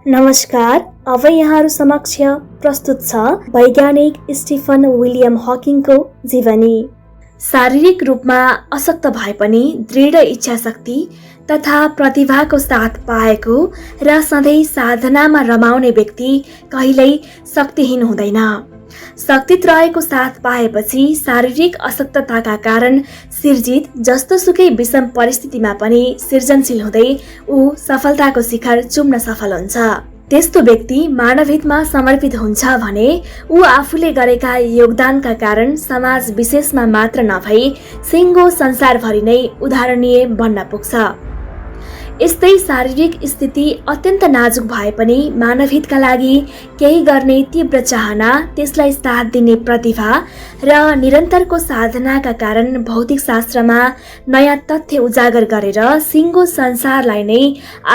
नमस्कार। अब यहाँहरू समक्ष प्रस्तुत छ वैज्ञानिक स्टिफन विलियम हकिङको जीवनी। शारीरिक रूपमा अशक्त भए पनि दृढ इच्छाशक्ति तथा प्रतिभाको साथ पाएको र सधैँ साधनामा रमाउने व्यक्ति कहिल्यै शक्तिहीन हुँदैन। शक्तित्रयको साथ पाएपछि शारीरिक अशक्तताका कारण सिर्जित जस्तोसुकै विषम परिस्थितिमा पनि सृजनशील हुँदै ऊ सफलताको शिखर चुम्न सफल हुन्छ। त्यस्तो व्यक्ति मानवहितमा समर्पित हुन्छ भने ऊ आफूले गरेका योगदानका कारण समाज विशेषमा मात्र नभई सिङ्गो संसारभरि नै उदाहरणीय बन्न पुग्छ। यस्तै शारीरिक स्थिति अत्यन्त नाजुक भए पनि मानवहितका लागि केही गर्ने तीव्र चाहना, त्यसलाई साथ दिने प्रतिभा र निरन्तरको साधनाका कारण भौतिक शास्त्रमा नयाँ तथ्य उजागर गरेर सिङ्गो संसारलाई नै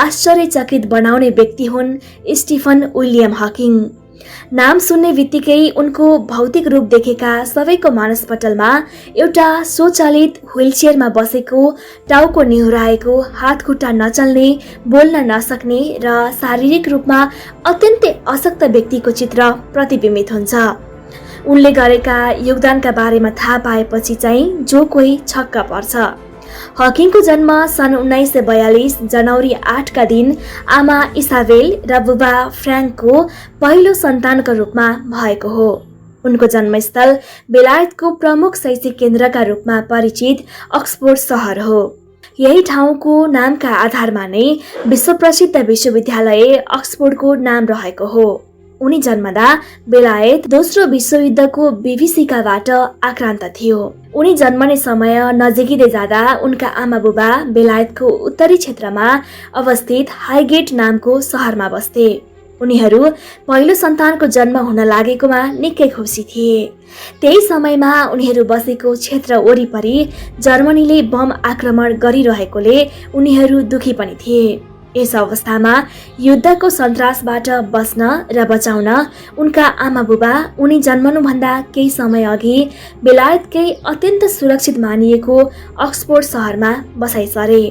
आश्चर्यचकित बनाउने व्यक्ति हुन् स्टिफन विलियम हकिङ। नाम सुन्ने बित्तिकै उनको भौतिक रूप देखेका सबैको मानसपटलमा एउटा स्वचालित व्हीलचेयरमा बसेको, टाउको निहुराएको, हातखुट्टा नचल्ने, बोल्न नसक्ने र शारीरिक रूपमा अत्यन्तै अशक्त व्यक्तिको चित्र प्रतिबिम्बित हुन्छ। उनले गरेका योगदानका बारेमा थाहा पाएपछि चाहिँ जो कोही छक्क पर्छ। हकिङको जन्म सन् 1942 जनवरी 8 का दिन आमा इसाबेल र बुबा फ्र्याङ्कको पहिलो सन्तानको रूपमा भएको हो। उनको जन्मस्थल बेलायतको प्रमुख शैक्षिक केन्द्रका रूपमा परिचित अक्सफोर्ड सहर हो। यही ठाउँको नामका आधारमा नै विश्वप्रसिद्ध विश्वविद्यालय अक्सफोर्डको नाम रहेको हो। उनी जन्मदा बेलायत दोस्रो विश्वयुद्धको विभीषिकाबाट आक्रान्त थियो। उनी जन्मने समय नजिकिँदै जाँदा उनका आमा बुबा बेलायतको उत्तरी क्षेत्रमा अवस्थित हाइगेट नामको सहरमा बस्थे। उनीहरू पहिलो सन्तानको जन्म हुन लागेकोमा निकै खुसी थिए। त्यही समयमा उनीहरू बसेको क्षेत्र वरिपरि जर्मनीले बम आक्रमण गरिरहेकोले उनीहरू दुखी पनि थिए। यस अवस्थामा युद्धको सन्तासबाट बस्न र बचाउन उनका आमा बुबा उनी जन्मनुभन्दा केही समय अघि बेलायतकै अत्यन्त सुरक्षित मानिएको अक्सफोर्ड सहरमा बसाइ सरे।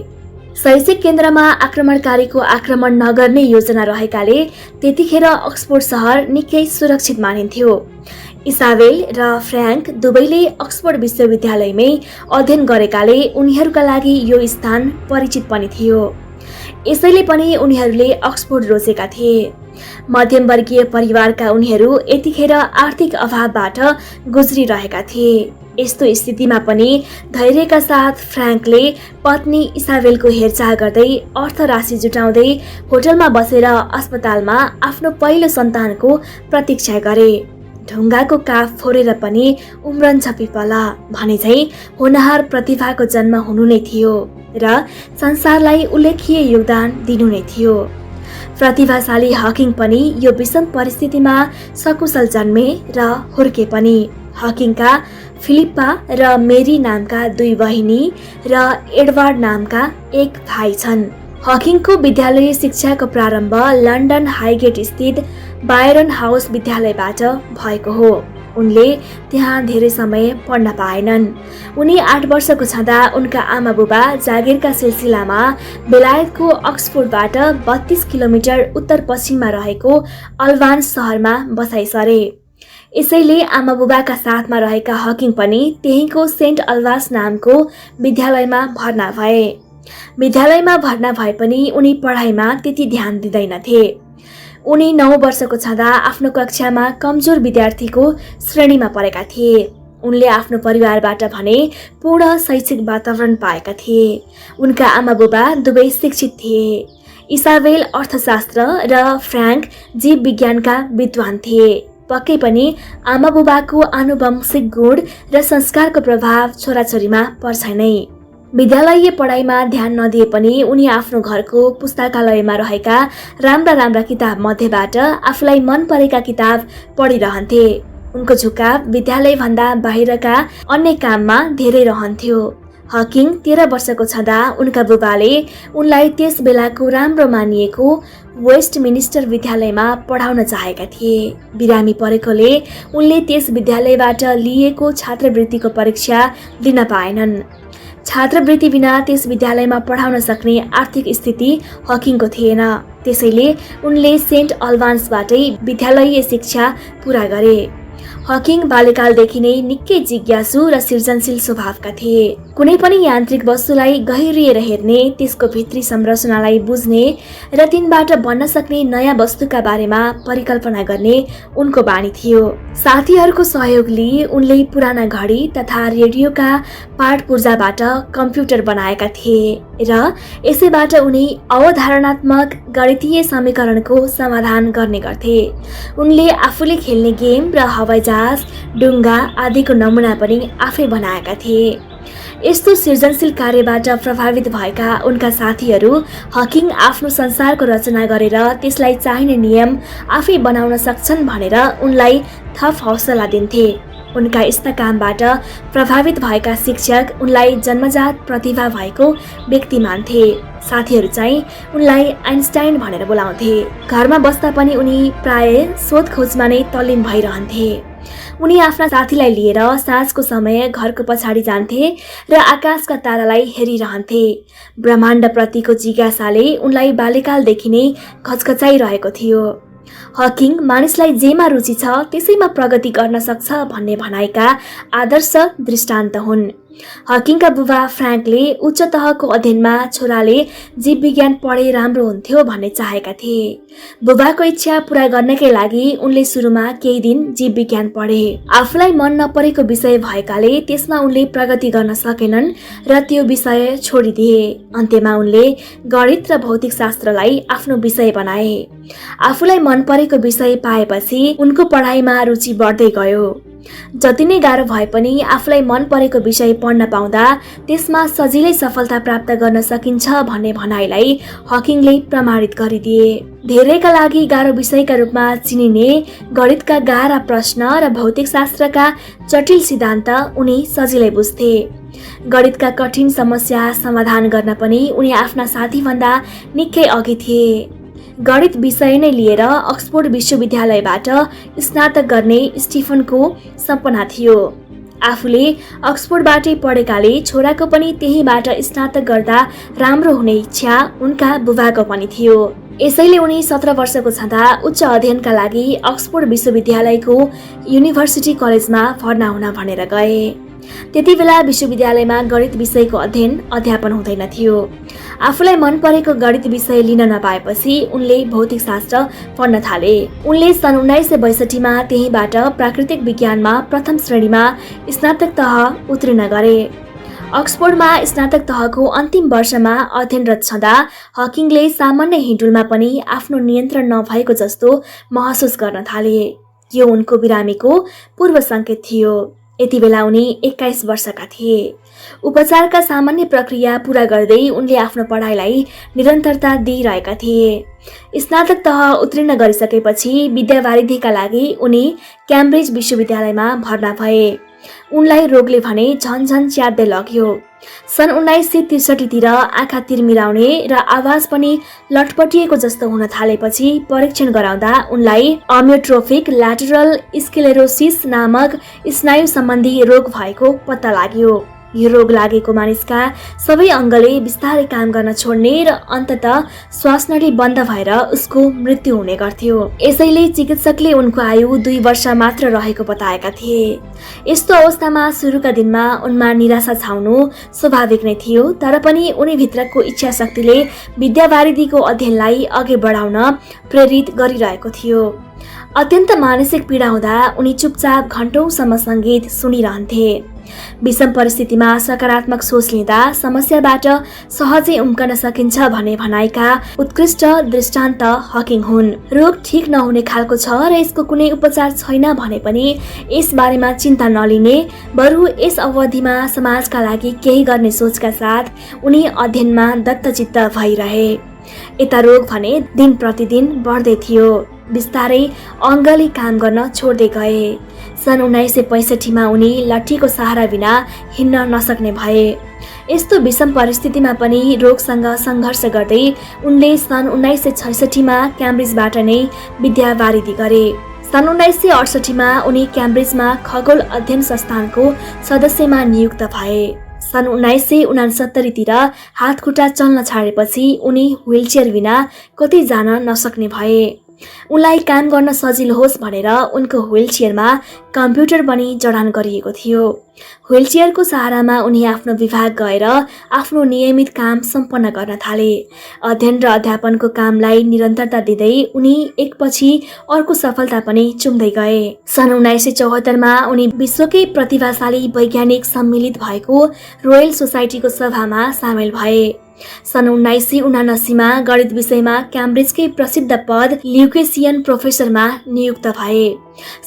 शैक्षिक केन्द्रमा आक्रमणकारीको आक्रमण नगर्ने योजना रहेकाले त्यतिखेर अक्सफोर्ड सहर निकै सुरक्षित मानिन्थ्यो। इसाबेल र फ्र्याङ्क दुवैले अक्सफोर्ड विश्वविद्यालयमै अध्ययन गरेकाले उनीहरूका लागि यो स्थान परिचित पनि थियो। यसैले पनि उनीहरूले अक्सफोर्ड रोजेका थिए। मध्यमवर्गीय परिवारका उनीहरू यतिखेर आर्थिक अभावबाट गुज्रिरहेका थिए। यस्तो स्थितिमा पनि धैर्यका साथ फ्र्याङ्कले पत्नी इसाबेलको हेरचाह गर्दै अर्थ राशि जुटाउँदै होटलमा बसेर अस्पतालमा आफ्नो पहिलो सन्तानको प्रतीक्षा गरे। ढुङ्गाको काफ फोरेर पनि उम्रन्छ पिपला भने चाहिँ होनहार प्रतिभाको जन्म हुनु नै थियो र संसारलाई उल्लेख्य योगदान दिनु नै थियो। प्रतिभाशाली हकिङ पनि यो विषम परिस्थितिमा सकुशल जन्मे र हुर्के पनि। हकिङका फिलिप्पा र मेरी नामका 2 बहिनी र एडवर्ड नामका 1 भाइ छन्। हकिङको विद्यालय शिक्षाको प्रारम्भ लन्डन हाइगेट स्थित बायरन हाउस विद्यालयबाट भएको हो। उनले त्यहाँ धेरै समय पढ्न पाएनन्। उनी 8 वर्षको छँदा उनका आमा बुबा जागिरका सिलसिलामा बेलायतको अक्सफोर्डबाट 32 किलोमिटर उत्तर पश्चिममा रहेको अल्भान्स सहरमा बसाइ सरे। यसैले आमा बुबाका साथमा रहेका हकिङ पनि त्यहीँको सेन्ट अल्भास नामको विद्यालयमा भर्ना भए। विद्यालयमा भर्ना भए पनि उनी पढाइमा त्यति ध्यान दिँदैनथे। उनी 9 वर्षको छँदा आफ्नो कक्षामा कमजोर विद्यार्थीको श्रेणीमा परेका थिए। उनले आफ्नो परिवारबाट भने पूर्ण शैक्षिक वातावरण पाएका थिए। उनका आमा बुबा दुवै शिक्षित थिए। इसाबेल अर्थशास्त्र र फ्र्याङ्क जीव विज्ञानका विद्वान थिए। पक्कै पनि आमा बुबाको आनुवंशिक गुण र संस्कारको प्रभाव छोराछोरीमा पर्छ नै। विद्यालयीय पढाइमा ध्यान नदिए पनि उनी आफ्नो घरको पुस्तकालयमा रहेका राम्रा किताब मध्येबाट आफूलाई मन परेका किताब पढिरहन्थे। उनको झुकाव विद्यालयभन्दा बाहिरका अन्य काममा धेरै रहन्थ्यो। हकिङ 13 वर्षको छँदा उनका बुबाले उनलाई त्यस बेलाको राम्रो मानिएको वेस्टमिनिस्टर विद्यालयमा पढाउन चाहेका थिए। बिरामी परेकोले उनले त्यस विद्यालयबाट लिएको छात्रवृत्तिको परीक्षा दिन पाएनन्। छात्रवृत्ति बिना त्यस विद्यालयमा पढाउन सक्ने आर्थिक स्थिति हकिङको थिएन। त्यसैले उनले सेन्ट अल्बान्सबाटै विद्यालयीय शिक्षा पूरा गरे। हकिङ बाल्यकालदेखि नै निकै जिज्ञासु र सृजनशील स्वभावका थिए। कुनै पनि यान्त्रिक वस्तुलाई गहिरिएर हेर्ने, त्यसको भित्री संरचनालाई बुझ्ने र तिनबाट बन्न सक्ने नयाँ वस्तुका बारेमा परिकल्पना गर्ने उनको बानी थियो। साथीहरूको सहयोग लिई उनले पुराना घडी तथा रेडियोका पार्ट पूर्जाबाट कम्प्युटर बनाएका थिए र यसैबाट उनी अवधारणात्मक गणितीय समीकरणको समाधान गर्ने गर्थे। उनले आफूले खेल्ने गेम र हवाईजहाज, डुङ्गा आदिको नमुना पनि आफै बनाएका थिए। यस्तो सृजनशील कार्यबाट प्रभावित भएका उनका साथीहरू हकिङ आफ्नो संसारको रचना गरेर त्यसलाई चाहिने नियम आफै बनाउन सक्छन् भनेर उनलाई थप हौसला दिन्थे। उनका यस्ता कामबाट प्रभावित भएका शिक्षक उनलाई जन्मजात प्रतिभा भएको व्यक्ति मान्थे। साथीहरू चाहिँ उनलाई आइन्स्टाइन भनेर बोलाउँथे। घरमा बस्दा पनि उनी प्राय सोधखोजमा नै तल्लीन भइरहन्थे। उनी आफ्ना साथीलाई लिएर साँझको समय घरको पछाडि जान्थे र आकाशका तारालाई हेरिरहन्थे। ब्रह्माण्डप्रतिको जिज्ञासाले उनलाई बाल्यकालदेखि नै घचघचाइरहेको थियो। हकिङ मानिसलाई जेमा रुचि छ त्यसैमा प्रगति गर्न सक्छ भन्ने भनाइका आदर्श दृष्टान्त हुन्। हकिङका बुबा फ्र्याङ्कले उच्च तहको अध्ययनमा छोराले जीव विज्ञान पढे राम्रो हुन्थ्यो भन्ने चाहेका थिए। बुबाको इच्छा पूरा गर्नकै लागि उनले सुरुमा केही दिन जीव विज्ञान पढे। आफूलाई मन नपरेको विषय भएकाले त्यसमा उनले प्रगति गर्न सकेनन् र त्यो विषय छोडिदिए। अन्त्यमा उनले गणित र भौतिक शास्त्रलाई आफ्नो विषय बनाए। आफूलाई मन परेको विषय पाएपछि उनको पढाइमा रुचि बढ्दै गयो। जति नै गाह्रो भए पनि आफूलाई मन परेको विषय पढ्न पाउँदा त्यसमा सजिलै सफलता प्राप्त गर्न सकिन्छ भन्ने भनाइलाई हकिङले प्रमाणित गरिदिए। धेरैका लागि गाह्रो विषयका रूपमा चिनिने गणितका गाह्रा प्रश्न र भौतिक शास्त्रका जटिल सिद्धान्त उनी सजिलै बुझ्थे। गणितका कठिन समस्या समाधान गर्न पनि उनी आफ्ना साथीभन्दा निकै अघि थिए। गणित विषय नै लिएर अक्सफोर्ड विश्वविद्यालयबाट स्नातक गर्ने स्टिफनको सपना थियो। आफूले अक्सफोर्डबाटै पढेकाले छोराको पनि त्यहीबाट स्नातक गर्दा राम्रो हुने इच्छा उनका बुबाको पनि थियो। यसैले उनी 17 वर्षको छँदा उच्च अध्ययनका लागि अक्सफोर्ड विश्वविद्यालयको युनिभर्सिटी कलेजमा भर्ना हुन भनेर गए। त्यति बेला विश्वविद्यालयमा गणित विषयको अध्यापन हुँदैन थियो। आफूलाई मन परेको गणित विषय लिन नपाएपछि उनले भौतिक शास्त्र पढ्न थाले। उनले सन् 1962 मा त्यहीबाट प्राकृतिक विज्ञानमा प्रथम श्रेणीमा स्नातक तह उत्तीर्ण गरे। अक्सफोर्डमा स्नातक तहको अन्तिम वर्षमा अध्ययनरत छँदा हकिङले सामान्य हिँडुलमा पनि आफ्नो नियन्त्रण नभएको जस्तो महसुस गर्न थाले। यो उनको बिरामीको पूर्व सङ्केत थियो। यति बेला उनी 21 वर्षका थिए। उपचारका सामान्य प्रक्रिया पूरा गर्दै उनले आफ्नो पढाइलाई निरन्तरता दिइरहेका थिए। स्नातक तह उत्तीर्ण गरिसकेपछि विद्यावारिधिका लागि उनी क्याम्ब्रिज विश्वविद्यालयमा भर्ना भए। उनलाई रोगले भने झन्झन च्यात्दै लग्यो। सन् 1963 तिर आँखा तिरमिराउने र आवाज पनि लटपटिएको जस्तो हुन थालेपछि परीक्षण गराउँदा उनलाई अमियोट्रोफिक ल्याटरल स्क्लेरोसिस नामक स्नायु सम्बन्धी रोग भएको पत्ता लाग्यो। यो रोग लागेको मानिसका सबै अङ्गले बिस्तारै काम गर्न छोड्ने र अन्ततः श्वास नली बन्द भएर उसको मृत्यु हुने गर्थ्यो। यसैले चिकित्सकले उनको आयु 2 वर्ष मात्र रहेको बताएका थिए। यस्तो अवस्थामा सुरुका दिनमा उनमा निराशा छाउनु स्वाभाविक नै थियो, तर पनि उनी भित्रको इच्छा शक्तिले विद्यावारिधिको अध्ययनलाई अघि बढाउन प्रेरित गरिरहेको थियो। अत्यन्त मानसिक पीडा हुँदा उनी चुपचाप घण्टौँसम्म सङ्गीत सुनिरहन्थे। विषम परिस्थितिमा सकारात्मक सोच लिँदा समस्याबाट सहजै उम्कन सकिन्छ भन्ने भनाइका उत्कृष्ट दृष्टान्त हकिङ हुन्। रोग ठिक नहुने खालको छ र यसको कुनै उपचार छैन भने पनि यस बारेमा चिन्ता नलिने, बरु यस अवधिमा समाजका लागि केही गर्ने सोचका साथ उनी अध्ययनमा दत्तचित्त भइरहे। यता रोग भने दिन प्रतिदिन बढ्दै थियो। बिस्तारै अङ्गले काम गर्न छोड्दै गए। सन् 1965 मा उनी लट्ठीको सहारा बिना हिँड्न नसक्ने भए। यस्तो विषम परिस्थितिमा पनि रोगसँग सङ्घर्ष गर्दै उनले सन् 1966 मा क्याम्ब्रिजबाट नै विद्यावारिधि गरे। सन् 1968 मा उनी क्याम्ब्रिजमा खगोल अध्ययन संस्थानको सदस्यमा नियुक्त भए। सन् 1969 तिर हातखुट्टा चल्न छाडेपछि उनी व्हीलचेयर बिना कतै जान नसक्ने भए। उनलाई काम गर्न सजिलो होस् भनेर उनको व्हीलचेयरमा कम्प्युटर पनि जडान गरिएको थियो। व्हीलचेयरको सहारामा उनी आफ्नो विभाग गएर आफ्नो नियमित काम सम्पन्न गर्न थाले। अध्ययन र अध्यापनको कामलाई निरन्तरता दिँदै उनी एकपछि अर्को सफलता पनि चुम्दै गए। सन् 1974 मा उनी विश्वकै प्रतिभाशाली वैज्ञानिक सम्मिलित भएको रोयल सोसाइटीको सभामा सामेल भए। सन् 1979 मा गणित विषयमा क्याम्ब्रिजकै प्रसिद्ध पद ल्युकेसियन प्रोफेसरमा नियुक्त भए।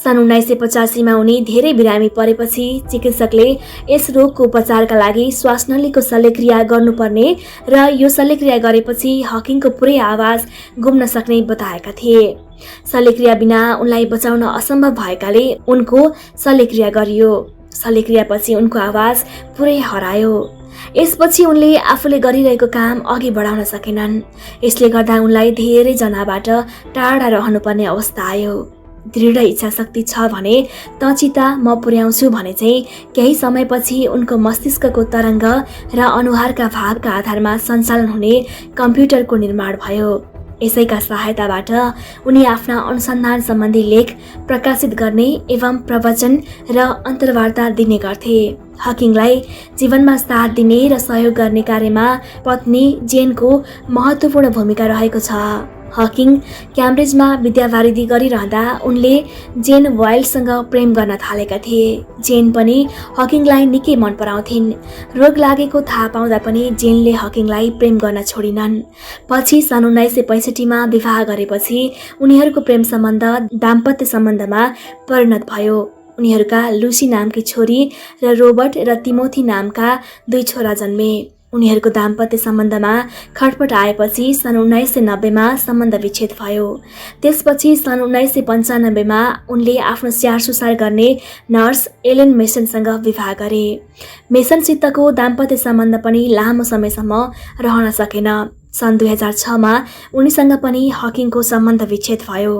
सन् 1985 मा उनी धेरै बिरामी परेपछि चिकित्सकले यस रोगको उपचारका लागि श्वासनलीको शल्यक्रिया गर्नुपर्ने र यो शल्यक्रिया गरेपछि हकिङको पुरै आवाज गुम्न सक्ने बताएका थिए। शल्यक्रिया बिना उनलाई बचाउन असम्भव भएकाले उनको शल्यक्रिया गरियो। शल्यक्रियापछि उनको आवाज पुरै हरायो। यसपछि उनले आफूले गरिरहेको काम अघि बढाउन सकेनन्। यसले गर्दा उनलाई धेरै जनाबाट टाढा रहनुपर्ने अवस्था आयो। दृढ इच्छा शक्ति छ भने तचिता म पुर्याउँछु भने चाहिँ केही समयपछि उनको मस्तिष्कको तरङ्ग र अनुहारका भावका आधारमा सञ्चालन हुने कम्प्युटरको निर्माण भयो। यसैका सहायताबाट उनी आफ्ना अनुसन्धान सम्बन्धी लेख प्रकाशित गर्ने एवं प्रवचन र अन्तर्वार्ता दिने गर्थे। हकिङलाई जीवनमा साथ दिने र सहयोग गर्ने कार्यमा पत्नी जेनको महत्त्वपूर्ण भूमिका रहेको छ। हकिङ क्याम्ब्रिजमा विद्यावारिधि गरिरहँदा उनले जेन वाइल्डसँग प्रेम गर्न थालेका थिए। जेन पनि हकिङलाई निकै मन पराउँथिन्। रोग लागेको थाहा पाउँदा पनि जेनले हकिङलाई प्रेम गर्न छोडिनन्। पछि सन् 1965 मा विवाह गरेपछि उनीहरूको प्रेम सम्बन्ध दाम्पत्य सम्बन्धमा परिणत भयो। उनीहरूका लुसी नामकी छोरी र रोबर्ट र तिमोथी नामका 2 छोरा जन्मे। उनीहरूको दाम्पत्य सम्बन्धमा खटपट आएपछि सन् 1990 मा सम्बन्ध विच्छेद भयो। त्यसपछि सन् 1995 मा उनले आफ्नो स्याहार सुसार गर्ने नर्स एलेन मेसनसँग विवाह गरे। मेसनसितको दाम्पत्य सम्बन्ध पनि लामो समयसम्म रहन सकेन। सन् 2006 मा उनीसँग पनि हकिङको सम्बन्ध विच्छेद भयो।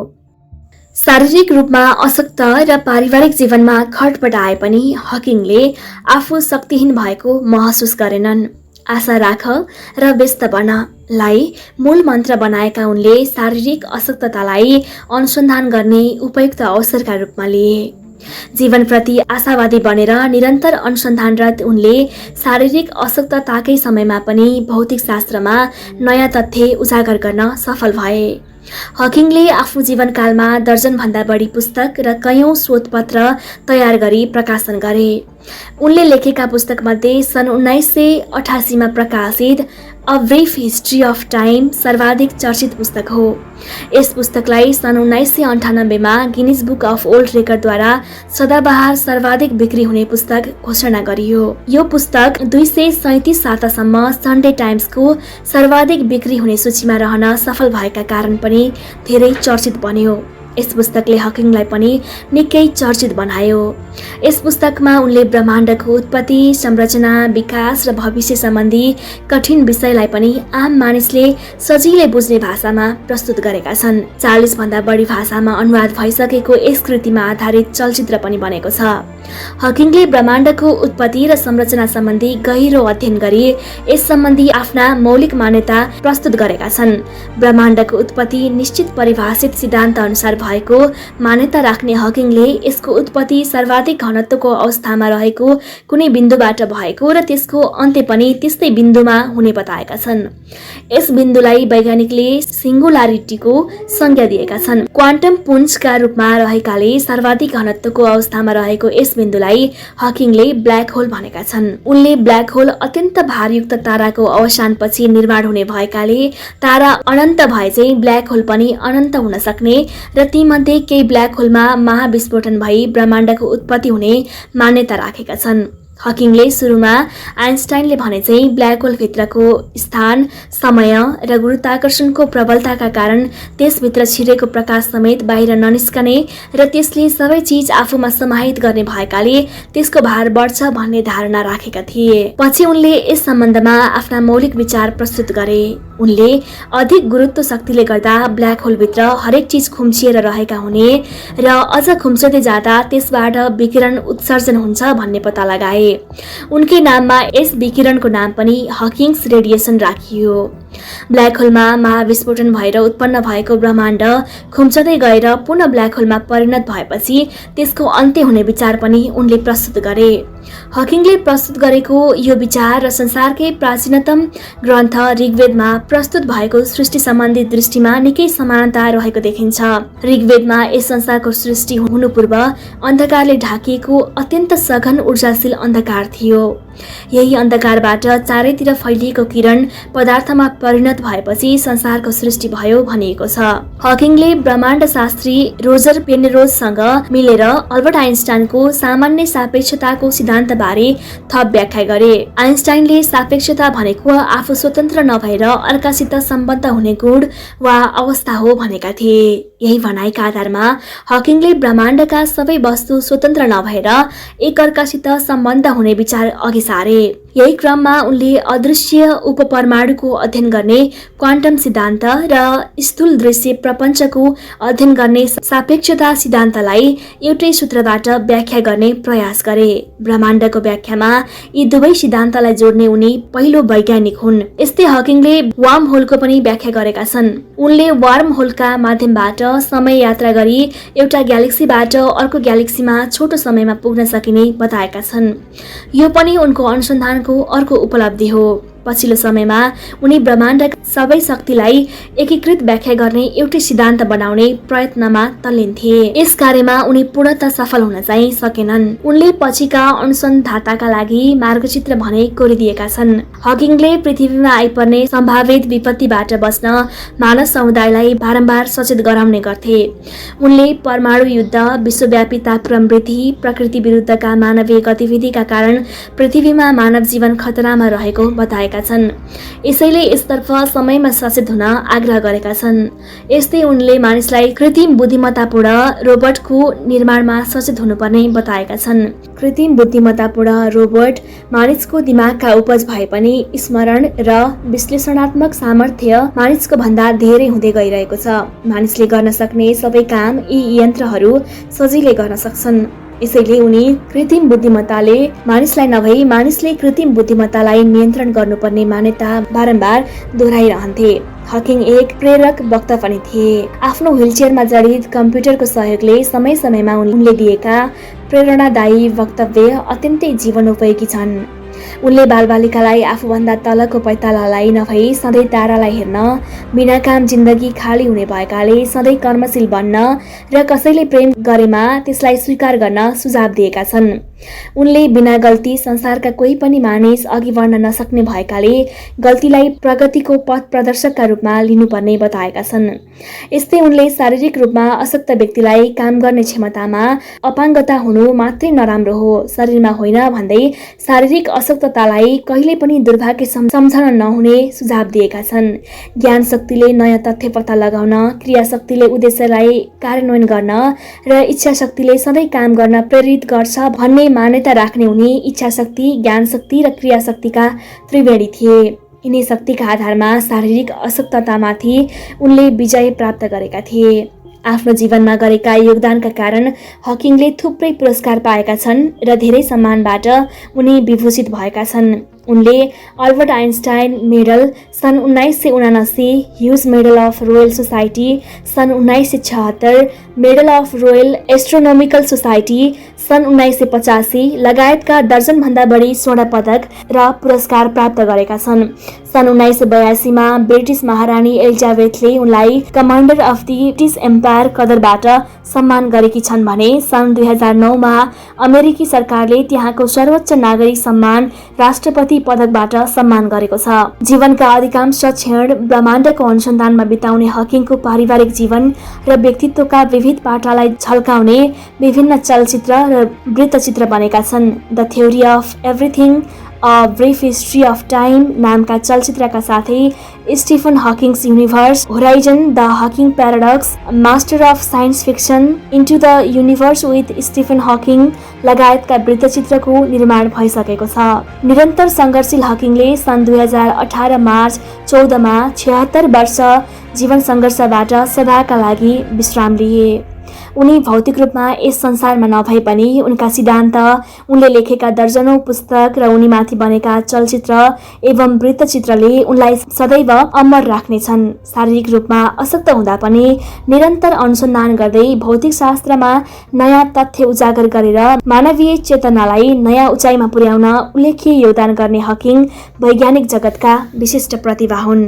शारीरिक रूपमा अशक्त र पारिवारिक जीवनमा खटपट आए पनि हकिङले आफू शक्तिहीन भएको महसुस गरेनन्। आशा राख र व्यस्त बनलाई मूल मन्त्र बनाएका उनले शारीरिक अशक्ततालाई अनुसन्धान गर्ने उपयुक्त अवसरका रूपमा लिए। जीवनप्रति आशावादी बनेर निरन्तर अनुसन्धानरत उनले शारीरिक अशक्तताकै समयमा पनि भौतिक शास्त्रमा नयाँ तथ्य उजागर गर्न सफल भए। हकिङले आफ्नो जीवनकालमा दर्जनभन्दा बढी पुस्तक र कयौं शोधपत्र तयार गरी प्रकाशन गरे। उनले लेखेका पुस्तकमध्ये सन् 1988 मा प्रकाशित a brief history of time सर्वाधिक चर्चित पुस्तक हो। यस पुस्तकलाई सन् 1998 मा गिनिज बुक अफ वर्ल्ड रेकर्डद्वारा सदाबहार सर्वाधिक बिक्री हुने पुस्तक घोषणा गरियो। यो पुस्तक 237 सातासम्म सन्डे टाइम्सको सर्वाधिक बिक्री हुने सूचीमा रहन सफल भएका कारण पनि धेरै चर्चित बन्यो। यस पुस्तकले हकिङलाई पनि निकै चर्चित बनायो। यस पुस्तकमा उनले ब्रह्माण्डको उत्पत्ति, संरचना, विकास र भविष्य सम्बन्धी कठिन विषयलाई पनि आम मानिसले सजिलै बुझ्ने भाषामा प्रस्तुत गरेका छन्। 40 भन्दा बढी भाषामा अनुवाद भइसकेको यस कृतिमा आधारित चलचित्र पनि बनेको छ। हकिङले ब्रह्माण्डको उत्पत्ति र संरचना सम्बन्धी गहिरो अध्ययन गरी यस सम्बन्धी आफ्ना मौलिक मान्यता प्रस्तुत गरेका छन्। ब्रह्माण्डको उत्पत्ति निश्चित परिभाषित सिद्धान्त अनुसार भएको मान्यता राख्ने हकिङले यसको उत्पत्ति सर्वाधिक घनत्वको अवस्थामा रहेको कुनै बिन्दुबाट भएको र त्यसको अन्त्य पनि त्यस्तै बिन्दुमा हुने बताएका छन्। यस बिन्दुलाई वैज्ञानिकले सिंगुलारिटीको संज्ञा दिएका छन्। क्वान्टम पुञ्जका रूपमा रहेकाले सर्वाधिक घनत्वको अवस्थामा रहेको यस बिन्दुलाई हकिङले ब्ल्याक होल भनेका छन्। उनले ब्ल्याक होल अत्यन्त भारयुक्त ताराको अवसानपछि निर्माण हुने भएकाले तारा अनन्त भए चाहिँ ब्ल्याक होल पनि अनन्त हुन सक्ने र तीमध्ये केही ब्ल्याक होलमा महाविस्फोटन भई ब्रह्माण्डको उत्पत्ति हुने मान्यता राखेका छन्। हकिङले सुरुमा आइन्स्टाइनले भने चाहिँ ब्ल्याक होल भित्रको स्थान, समय र गुरुत्वाकर्षणको प्रबलताका कारण त्यसभित्र छिरेको प्रकाश समेत बाहिर ननिस्कने र त्यसले सबै चीज आफूमा समाहित गर्ने भएकाले त्यसको भार बढ्छ भन्ने धारणा राखेका थिए। पछि उनले यस सम्बन्धमा आफ्ना मौलिक विचार प्रस्तुत गरे। उनले अधिक गुरुत्व शक्तिले गर्दा ब्ल्याक होल भित्र हरेक चीज खुम्चिएर रहेका हुने र अझ खुम्चदै जाँदा त्यसबाट विकिरण उत्सर्जन हुन्छ भन्ने पत्ता लगाए। गरे। उनकै नाममा यस विकिरणको नाम पनि हकिङ्स रेडिएसन राखियो। ब्ल्याक होलमा महाविस्फोटन भएर उत्पन्न भएको ब्रह्माण्ड खुम्चदै गएर पुनः ब्ल्याक होलमा परिणत भएपछि त्यसको अन्त्य हुने विचार पनि उनले प्रस्तुत गरे। हकिङले प्रस्तुत गरेको यो विचार र संसारकै प्राचीनतम ग्रन्थ ऋग्वेदमा प्रस्तुत भएको सृष्टि सम्बन्धी दृष्टिमा निकै समानता रहेको देखिन्छ। ऋग्वेदमा यस संसारको सृष्टि हुनु पूर्व अन्धकारले ढाकिएको अत्यन्त सघन ऊर्जाशील अन्धकार थियो। यही अन्धकारबाट चारैतिर फैलिएको किरण पदार्थमा परिणत भएपछि संसारको सृष्टि भयो भनिएको छ। हकिङले ब्रह्माण्ड शास्त्री रोजर पेनरोजसँग मिलेर अल्बर्ट आइन्स्टाइनको सामान्य सापेक्षताको सिद्धान्तबारे थप व्याख्या गरे। आइन्स्टाइनले सापेक्षता भनेको आफू स्वतन्त्र नभएर अर्कासित सम्बद्ध हुने गुण वा अवस्था हो भनेका थिए। यही भनाइका आधारमा हकिङले ब्रह्माण्डका सबै वस्तु स्वतन्त्र नभएर एकअर्कासित सम्बन्ध हुने विचार अघि सारे। यही क्रममा उनले अदृश्य उपपरमाणुको अध्ययन गर्ने क्वान्टम सिद्धान्त र स्थूल दृश्य प्रपञ्चको अध्ययन गर्ने सापेक्षता सिद्धान्तलाई एउटै सूत्रबाट व्याख्या गर्ने प्रयास गरे। ब्रह्माण्डको व्याख्यामा यी दुवै सिद्धान्तलाई जोड्ने उनी पहिलो वैज्ञानिक हुन्। यस्तै हकिङले वार्म होलको पनि व्याख्या गरेका छन्। उनले वार्म होलका माध्यमबाट समय यात्रा गरी एउटा ग्यालेक्सीबाट अर्को ग्यालेक्सीमा छोटो समयमा पुग्न सकिने बताएका छन्। यो पनि उनको अनुसन्धानको अर्को उपलब्धि हो। पछिल्लो समयमा उनी ब्रह्माण्डका सबै शक्तिलाई एकीकृत व्याख्या गर्ने एउटै सिद्धान्त बनाउने प्रयत्नमा तल्लिन्थे। यस कार्यमा उनी पूर्णतः सफल हुन चाहिँ सकेनन्। उनले पछिका अनुसन्धाताका लागि मार्गचित्र भने कोरिदिएका छन्। हकिङले पृथ्वीमा आइपर्ने सम्भावित विपत्तिबाट बच्न मानव समुदायलाई बारम्बार सचेत गराउने गर्थे। उनले परमाणु युद्ध, विश्वव्यापी तापक्रम वृद्धि, प्रकृति विरुद्धका मानवीय गतिविधिका कारण पृथ्वीमा मानव जीवन खतरामा रहेको बताएका छन्। यसैले यसतर्फ समयमा सचेत हुन आग्रह गरेका छन्। यस्तै उनले मानिसलाई कृत्रिम बुद्धिमत्तापूर्ण रोबोटको निर्माणमा सचेत हुनुपर्ने बताएका छन्। कृत्रिम बुद्धिमत्तापूर्ण रोबोट मानिसको दिमागका उपज भए पनि स्मरण र विश्लेषणात्मक सामर्थ्य मानिसको भन्दा धेरै हुँदै गइरहेको छ। मानिसले गर्न सक्ने सबै काम यी यन्त्रहरू सजिलै गर्न सक्छन्। यसैले उनी कृत्रिम बुद्धिमत्ताले मानिसलाई नभई मानिसले कृत्रिम बुद्धिमत्तालाई नियन्त्रण गर्नुपर्ने मान्यता बारम्बार दोहोऱ्याइरहन्थे। हकिङ एक प्रेरक वक्ता पनि थिए। आफ्नो व्हीलचेयरमा जडित कम्प्युटरको सहयोगले समय समयमा उनले दिएका प्रेरणादायी वक्तव्य अत्यन्तै जीवनोपयोगी छन्। उनले बालबालिकालाई आफूभन्दा तलको पैतालालाई नभई सधैँ तारालाई हेर्न, बिना काम जिन्दगी खाली हुने भएकाले सधैँ कर्मशील बन्न र कसैले प्रेम गरेमा त्यसलाई स्वीकार गर्न सुझाव दिएका छन्। उनले बिना गल्ती संसारका कोही पनि मानिस अघि बढ्न नसक्ने भएकाले गल्तीलाई प्रगतिको पथ प्रदर्शकका रूपमा लिनुपर्ने बताएका छन्। यस्तै उनले शारीरिक रूपमा अशक्त व्यक्तिलाई काम गर्ने क्षमतामा अपाङ्गता हुनु मात्रै नराम्रो हो, शरीरमा होइन भन्दै शारीरिक अशक्ततालाई कहिले पनि दुर्भाग्य सम्झन नहुने सुझाव दिएका छन्। ज्ञान शक्तिले नयाँ तथ्य पत्ता लगाउन, क्रिया शक्तिले उद्देश्यलाई कार्यान्वयन गर्न र इच्छा शक्तिले सधैँ काम गर्न प्रेरित गर्छ भन्ने मान्यता राख्ने उनी इच्छा शक्ति, ज्ञान शक्ति र क्रिया शक्तिका त्रिवेणी थिए। यिनै शक्तिका आधारमा शारीरिक अशक्ततामाथि उनले विजय प्राप्त गरेका थिए। आफ्नो जीवनमा गरेका योगदानका कारण हकिङले थुप्रै पुरस्कार पाएका छन् र धेरै सम्मानबाट उनी विभूषित भएका छन्। उनले अल्बर्ट आइन्स्टाइन मेडल सन् 1979, huge medal of royal society सन् 1976, medal of royal astronomical society सन् 1985 लगायतका दर्जनभन्दा बढी स्वर्ण पदक र पुरस्कार प्राप्त गरेका छन्। सन् 1982 मा ब्रिटिस महारानी एलिजाबेथले उनलाई commander of the British empire कदरबाट सम्मान गरेकी छन् भने सन् 2009 मा अमेरिकी सरकारले त्यहाँको सर्वोच्च नागरिक सम्मान राष्ट्रपति पदकबाट सम्मान गरेको छ। जीवनका अधिकांश क्षण ब्रह्माण्डको अनुसन्धानमा बिताउने हकिङको पारिवारिक जीवन र व्यक्तित्वका विविध पाटालाई झल्काउने विभिन्न चलचित्र र वृत्तचित्र बनेका छन्। The theory of everything, a brief history of time नामका चलचित्रका साथै Stephen Hawking's universe, horizon, the Hawking paradox, master of science fiction, into the universe with Stephen Hawking लगायतका वृत्तचित्रको निर्माण भइसकेको छ। निरन्तर सङ्घर्षशील हकिङले सन् 2018 मार्च 14 मा 76 वर्ष जीवन सङ्घर्षबाट सदाका लागि विश्राम लिए। उनी भौतिक रूपमा यस संसारमा नभए पनि उनका सिद्धान्त, उनले लेखेका दर्जनौं पुस्तक र उनीमाथि बनेका चलचित्र एवं वृत्तचित्रले उनलाई सदैव अमर राख्नेछन्। शारीरिक रूपमा अशक्त हुँदा पनि निरन्तर अनुसन्धान गर्दै भौतिक शास्त्रमा नयाँ तथ्य उजागर गरेर मानवीय चेतनालाई नयाँ उचाइमा पुर्याउन उल्लेख्य योगदान गर्ने हकिङ वैज्ञानिक जगतका विशिष्ट प्रतिभा हुन्।